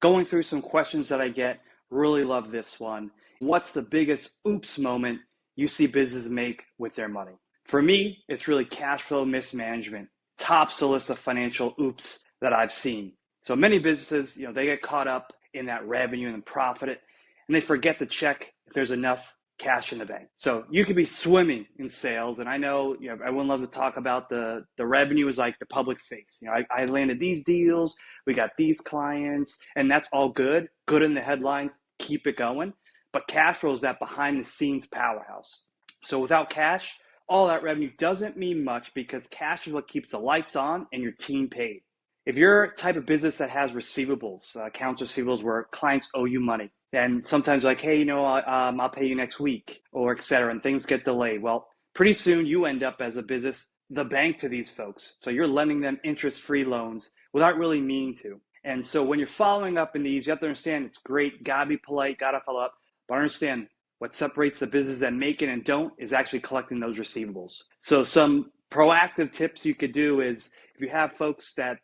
Going through some questions that I get, really love this one. What's the biggest oops moment you see businesses make with their money? For me, it's really cash flow mismanagement. Tops the list of financial oops that I've seen. So many businesses, they get caught up in that revenue and profit, and they forget to check if there's enough cash in the bank. So you could be swimming in sales, and I know, everyone loves to talk about the revenue is like the public face. I landed these deals, we got these clients, and that's all good in the headlines, keep it going. But cash flow is that behind the scenes powerhouse. So without cash, all that revenue doesn't mean much because cash is what keeps the lights on and your team paid. If you're a type of business that has receivables, accounts receivables where clients owe you money, and sometimes like, hey, I'll pay you next week, or et cetera, and things get delayed. Well, pretty soon you end up as a business, the bank to these folks. So you're lending them interest-free loans without really meaning to. And so when you're following up in these, you have to understand it's great, gotta be polite, gotta follow up, but understand what separates the business that make it and don't is actually collecting those receivables. So some proactive tips you could do is if you have folks that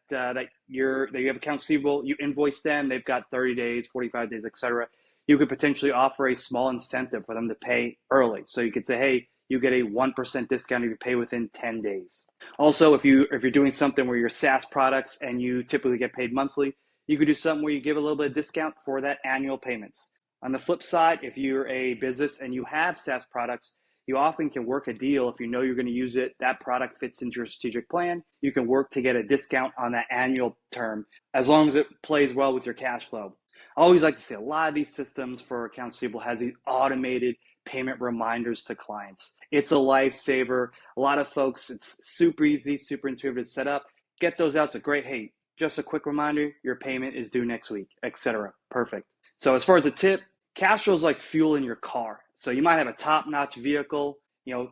you have accounts receivable, you invoice them, they've got 30 days, 45 days, et cetera. You could potentially offer a small incentive for them to pay early. So you could say, hey, you get a 1% discount if you pay within 10 days. Also, if you're doing something where you're SaaS products and you typically get paid monthly, you could do something where you give a little bit of discount for that annual payments. On the flip side, if you're a business and you have SaaS products, you often can work a deal if you know you're going to use it, that product fits into your strategic plan. You can work to get a discount on that annual term as long as it plays well with your cash flow. I always like to say a lot of these systems for accounts receivable has these automated payment reminders to clients. It's a lifesaver. A lot of folks, it's super easy, super intuitive to set up. Get those out. It's a great, hey, just a quick reminder, your payment is due next week, etc. Perfect. So as far as a tip, cash flow is like fuel in your car. So you might have a top-notch vehicle,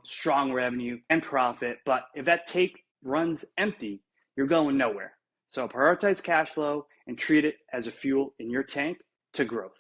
strong revenue and profit, but if that tank runs empty, you're going nowhere. So prioritize cash flow and treat it as a fuel in your tank to growth.